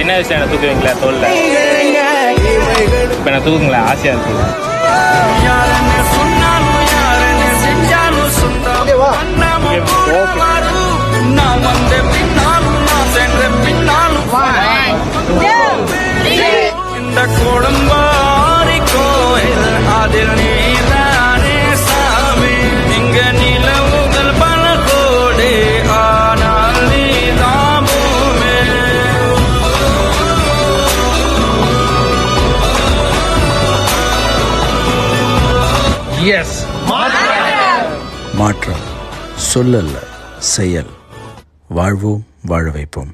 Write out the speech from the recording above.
சின்ன வயசுல என்ன தூக்குவீங்களா தோல்ல? இப்போ என்ன தூக்குங்களா? ஆசையா இருக்கு. இந்த கொடும்பாரி கோயில் அதில் நீதானே சாமி. இங்க நிலவுகள் பல கோடி ஆனால் நீதாமுமே. எஸ், மாற்றம் சொல்லல்ல, செயல். வாழ்வோம், வாழ வைப்போம்.